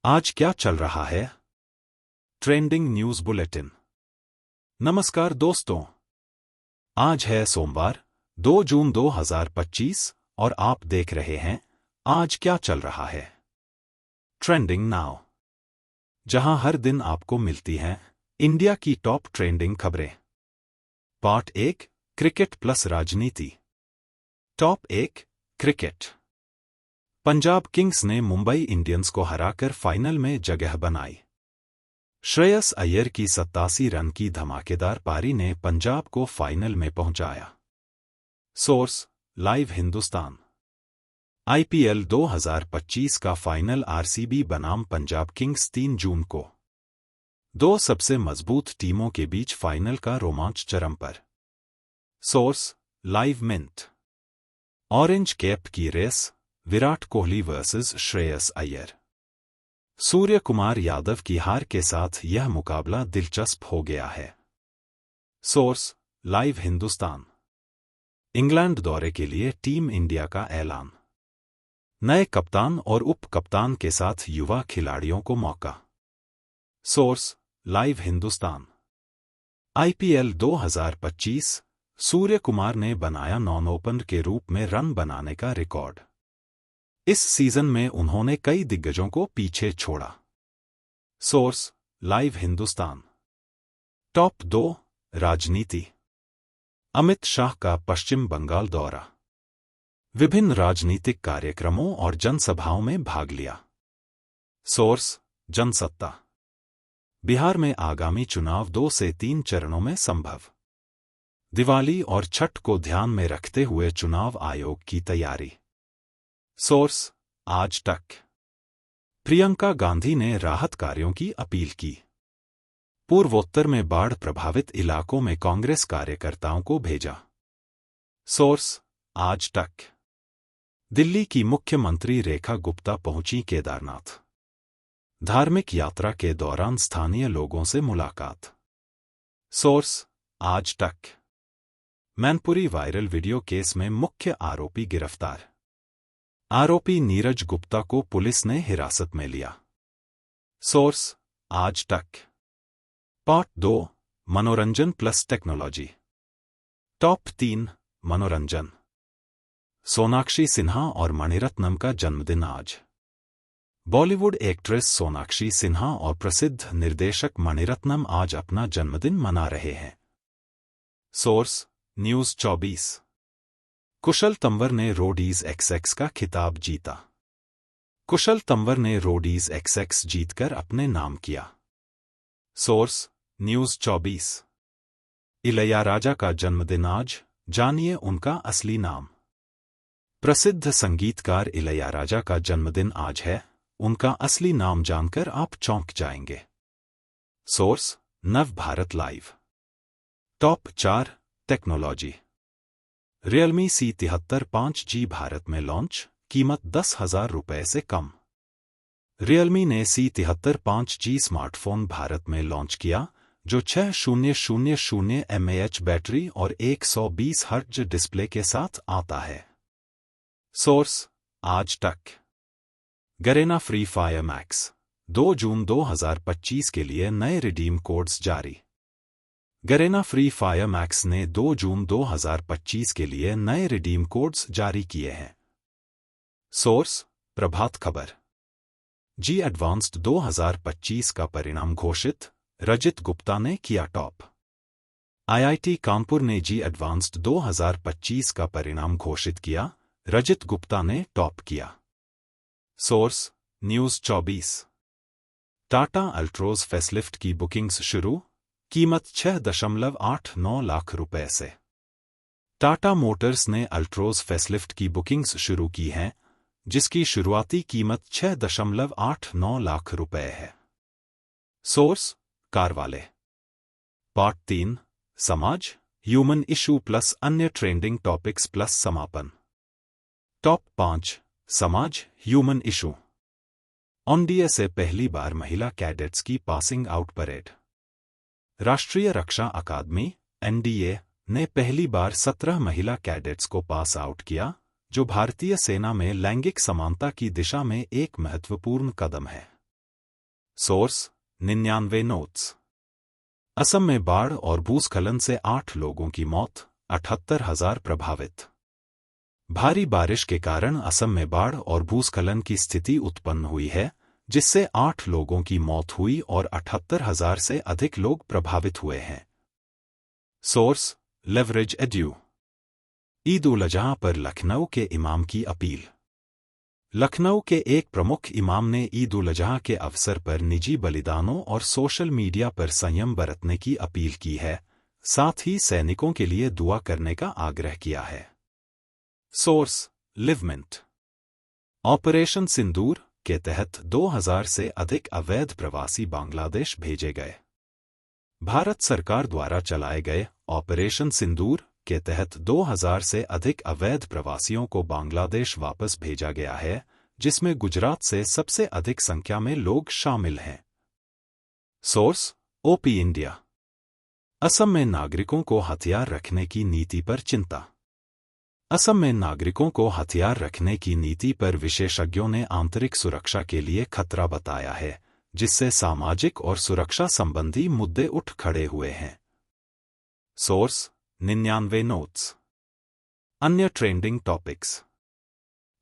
आज क्या चल रहा है? Trending news bulletin. नमस्कार दोस्तों, आज है सोमवार 2 जून 2025 और आप देख रहे हैं आज क्या चल रहा है। ट्रेंडिंग नाउ, जहां हर दिन आपको मिलती हैं इंडिया की टॉप ट्रेंडिंग खबरें। पार्ट 1, क्रिकेट प्लस राजनीति। Top 1, cricket. पंजाब किंग्स ने मुंबई इंडियंस को हराकर फाइनल में जगह बनाई। श्रेयस अय्यर की 87 रन की धमाकेदार पारी ने पंजाब को फाइनल में पहुंचाया। Source: live Hindustan. आईपीएल 2025 का फाइनल आरसीबी बनाम पंजाब किंग्स 3 जून को। दो सबसे मजबूत टीमों के बीच फाइनल का रोमांच चरम पर। Source: live mint. Orange cap की रेस, विराट कोहली वर्सेस श्रेयस अय्यर। सूर्य कुमार यादव की हार के साथ यह मुकाबला दिलचस्प हो गया है। Source: live Hindustan. इंग्लैंड दौरे के लिए टीम इंडिया का ऐलान। नए कप्तान और उप कप्तान के साथ युवा खिलाड़ियों को मौका। Source: live Hindustan. IPL 2025, Surya Kumar ने बनाया नॉन ओपनर के रूप में रन बनाने का रिकॉर्ड। इस सीजन में उन्होंने कई दिग्गजों को पीछे छोड़ा। Source: live Hindustan. टॉप 2, राजनीति। अमित शाह का पश्चिम बंगाल दौरा। विभिन्न राजनीतिक कार्यक्रमों और जनसभाओं में भाग लिया। सोर्स: जनसत्ता। बिहार में आगामी चुनाव 2 से 3 चरणों में संभव। दिवाली और छठ को ध्यान में रखते हुए चुनाव आयोग की तैयारी। सोर्स: आज तक। प्रियंका गांधी ने राहत कार्यों की अपील की। पूर्वोत्तर में बाढ़ प्रभावित इलाकों में कांग्रेस कार्यकर्ताओं को भेजा। सोर्स: आज तक। दिल्ली की मुख्यमंत्री रेखा गुप्ता पहुंची केदारनाथ। धार्मिक यात्रा के दौरान स्थानीय लोगों से मुलाकात। सोर्स: आज तक। मैनपुरी वायरल वीडियो केस में मुख्य आरोपी गिरफ्तार। आरोपी नीरज गुप्ता को पुलिस ने हिरासत में लिया। सोर्स: आज तक। पार्ट 2, मनोरंजन प्लस टेक्नोलॉजी। टॉप 3, मनोरंजन। सोनाक्षी सिन्हा और मणिरत्नम का जन्मदिन आज। बॉलीवुड एक्ट्रेस सोनाक्षी सिन्हा और प्रसिद्ध निर्देशक मणिरत्नम आज अपना जन्मदिन मना रहे हैं। Source: news 24। कुशल तंवर ने रोडीज एक्सएक्स का खिताब जीता। कुशल तंवर ने रोडीज एक्सएक्स जीतकर अपने नाम किया। Source: news 24। इलैयाराजा का जन्मदिन आज, जानिए उनका असली नाम। प्रसिद्ध संगीतकार इलैयाराजा का जन्मदिन आज है, उनका असली नाम जानकर आप चौंक जाएंगे। सोर्स: नव Bharat live. Top 4, technology. Realme C73 5G Bharat में लॉन्च, कीमत 10,000 रुपये से कम। रियलमी ने C73 5G स्मार्टफोन भारत में लॉन्च किया, जो 6000 mAh बैटरी और 120 हर्ट्ज डिस्प्ले के साथ आता है। सोर्स: आज तक। गरेना फ्री फायर मैक्स, 2 जून 2025 के लिए नए रिडीम कोड्स जारी। गरेना फ्री फायर मैक्स ने 2 जून 2025 के लिए नए रिडीम कोड्स जारी किए हैं। सोर्स: प्रभात खबर। जी एडवांस्ड 2025 का परिणाम घोषित, रजित गुप्ता ने किया टॉप। आईआईटी कानपुर ने जी एडवांस्ड 2025 का परिणाम घोषित किया, रजित गुप्ता ने टॉप किया। Source: news 24। Tata Altroz facelift की बुकिंग्स शुरू, कीमत 6.89 लाख रुपए से। टाटा मोटर्स ने अल्ट्रोज फेसलिफ्ट की बुकिंग्स शुरू की हैं, जिसकी शुरुआती कीमत 6.89 लाख रुपए है। सोर्स: कारवाले। पार्ट 3, समाज, ह्यूमन इशू प्लस अन्य ट्रेंडिंग टॉपिक्स प्लस समापन। टॉप 5, समाज, ह्यूमन इशू। ऑनडीए से पहली बार महिला कैडेट्स की पासिंग आउट परेड। राष्ट्रीय रक्षा अकादमी (एनडीए) ने पहली बार 17 महिला कैडेट्स को पास आउट किया, जो भारतीय सेना में लैंगिक समानता की दिशा में एक महत्वपूर्ण कदम है। Source 99 notes. असम में बाढ़ और भूस्खलन से 8 लोगों की मौत, 78,000 प्रभावित। भारी बारिश के कारण असम में बाढ़ और भूस्खलन की स्थिति उत्पन्न हुई है, जिससे 8 लोगों की मौत हुई और 78,000 से अधिक लोग प्रभावित हुए हैं। Source Leverage Edu. Eid ul Azha पर लखनऊ के इमाम की अपील। लखनऊ के एक प्रमुख इमाम ने ईद उल अजहा के अवसर पर निजी बलिदानों और सोशल मीडिया पर संयम बरतने की अपील की है, साथ ही सैनिकों के लिए दुआ करने का आग्रह किया है। सोर्स लिवमिंट। ऑपरेशन सिंदूर के तहत 2000 से अधिक अवैध प्रवासी बांग्लादेश भेजे गए। भारत सरकार द्वारा चलाए गए ऑपरेशन सिंदूर के तहत 2000 से अधिक अवैध प्रवासियों को बांग्लादेश वापस भेजा गया है, जिसमें गुजरात से सबसे अधिक संख्या में लोग शामिल हैं। Source OP India. असम में नागरिकों को हथियार रखने की नीति पर चिंता। असम में नागरिकों को हथियार रखने की नीति पर विशेषज्ञों ने आंतरिक सुरक्षा के लिए खतरा बताया है, जिससे सामाजिक और सुरक्षा संबंधी मुद्दे उठ खड़े हुए हैं। Source 99 notes. अन्य trending topics.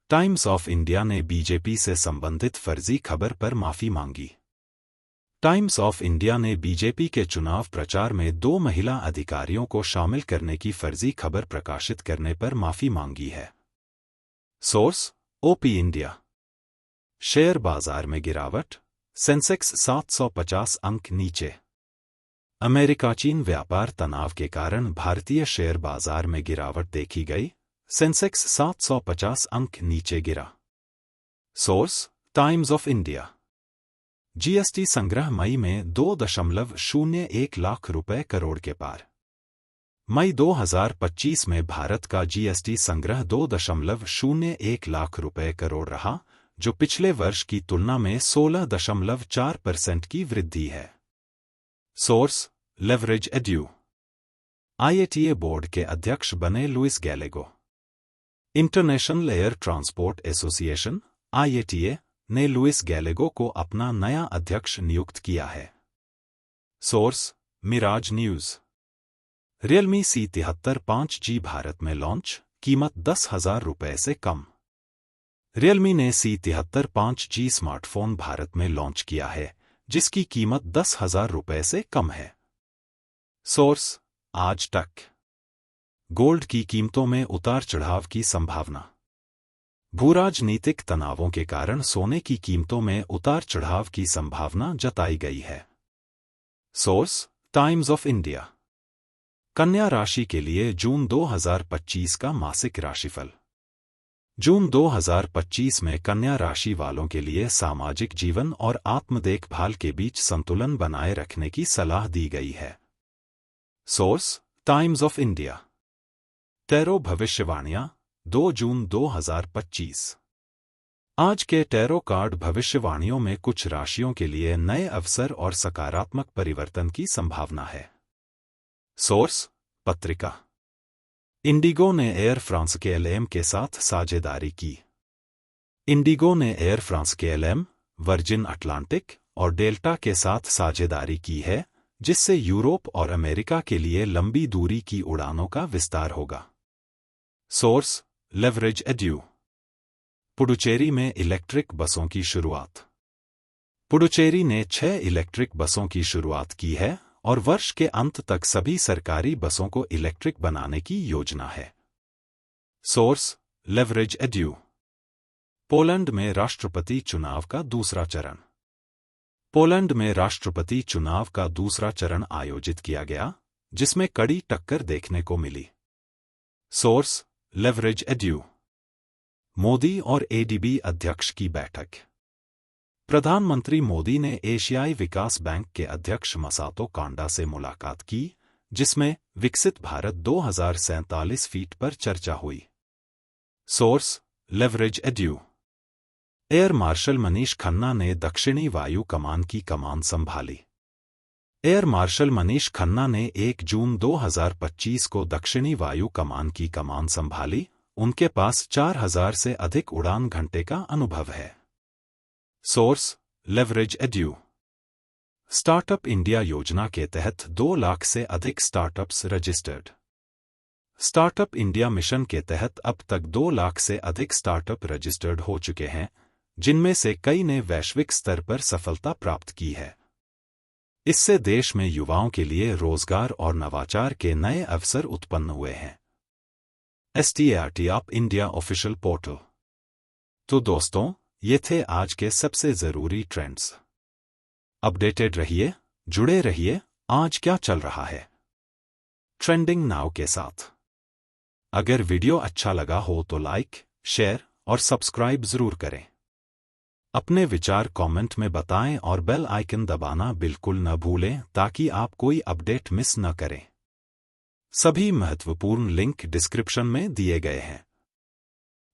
Times of India ने बीजेपी से संबंधित फर्जी खबर पर माफी मांगी। टाइम्स ऑफ इंडिया ने बीजेपी के चुनाव प्रचार में 2 महिला अधिकारियों को शामिल करने की फर्जी खबर प्रकाशित करने पर माफी मांगी है। Source OP India. शेयर बाजार में गिरावट, सेंसेक्स 750 अंक नीचे। अमेरिका चीन व्यापार तनाव के कारण भारतीय शेयर बाजार में गिरावट देखी गई, सेंसेक्स 750 अंक नीचे गिरा। Source Times of India. GST संग्रह मई में 2.01 लाख रुपए करोड़ के पार। मई 2025 में भारत का जीएसटी संग्रह 2.01 लाख रुपए करोड़ रहा, जो पिछले वर्ष की तुलना में 16.4% की वृद्धि है। Source Leverage Edu. IATA board के अध्यक्ष बने Luis Gallego. International air transport association IATA ने लुइस गैलेगो को अपना नया अध्यक्ष नियुक्त किया है। Source Mirage news. Realme C73 5G Bharat में लॉन्च, कीमत 10,000 रुपए से कम। रियलमी ने C73 5G स्मार्टफोन भारत में लॉन्च किया है, जिसकी कीमत 10,000 रुपए से कम है। सोर्स आज तक। गोल्ड की कीमतों में उतार चढ़ाव की संभावना। भूराजनीतिक तनावों के कारण सोने की कीमतों में उतार चढ़ाव की संभावना जताई गई है। Source Times of India. कन्या राशि के लिए जून 2025 का मासिक राशिफल। जून 2025 में कन्या राशि वालों के लिए सामाजिक जीवन और आत्म देखभाल के बीच संतुलन बनाए रखने की सलाह दी गई है। Source Times of India. Tarot भविष्यवाणियां 2 जून 2025। आज के टैरो कार्ड भविष्यवाणियों में कुछ राशियों के लिए नए अवसर और सकारात्मक परिवर्तन की संभावना है। सोर्स पत्रिका। इंडिगो ने एयर फ्रांस के LM के साथ साझेदारी की। इंडिगो ने एयर फ्रांस के LM, वर्जिन अटलांटिक और डेल्टा के साथ साझेदारी की है, जिससे यूरोप और अमेरिका के लिए लंबी दूरी की उड़ानों का विस्तार होगा। Source Leverage edu. पुडुचेरी में इलेक्ट्रिक बसों की शुरुआत। पुडुचेरी ने 6 इलेक्ट्रिक बसों की शुरुआत की है और वर्ष के अंत तक सभी सरकारी बसों को इलेक्ट्रिक बनाने की योजना है। Source Leverage edu. पोलैंड में राष्ट्रपति चुनाव का दूसरा चरण। पोलैंड में राष्ट्रपति चुनाव का दूसरा चरण आयोजित किया गया, जिसमें कड़ी टक्कर देखने को मिली। Source Leverage Edu. मोदी और ADB अध्यक्ष की बैठक। प्रधानमंत्री मोदी ने एशियाई विकास बैंक के अध्यक्ष मसातो कांडा से मुलाकात की, जिसमें विकसित भारत 2047 फीट पर चर्चा हुई। Source Leverage edu. Air marshal Manish Khanna ने दक्षिणी वायु कमान की कमान संभाली। एयर मार्शल मनीष खन्ना ने 1 जून 2025 को दक्षिणी वायु कमान की कमान संभाली। उनके पास 4000 से अधिक उड़ान घंटे का अनुभव है। Source Leverage edu. Startup India योजना के तहत 2 लाख से अधिक startups registered. Startup India mission के तहत अब तक 2 लाख से अधिक स्टार्टअप रजिस्टर्ड हो चुके हैं, जिनमें से कई ने वैश्विक स्तर पर सफलता प्राप्त की है। इससे देश में युवाओं के लिए रोजगार और नवाचार के नए अवसर उत्पन्न हुए हैं। Startup India official portal. तो दोस्तों, ये थे आज के सबसे जरूरी ट्रेंड्स। अपडेटेड रहिए, जुड़े रहिए, आज क्या चल रहा है ट्रेंडिंग नाउ के साथ। अगर वीडियो अच्छा लगा हो तो लाइक, शेयर और सब्सक्राइब जरूर करें। अपने विचार कमेंट में बताएं और बेल आइकन दबाना बिल्कुल न भूलें ताकि आप कोई अपडेट मिस न करें। सभी महत्वपूर्ण लिंक डिस्क्रिप्शन में दिए गए हैं।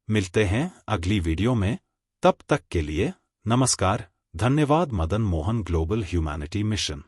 मिलते हैं अगली वीडियो में, तब तक के लिए नमस्कार। धन्यवाद। Madan Mohan global humanity mission.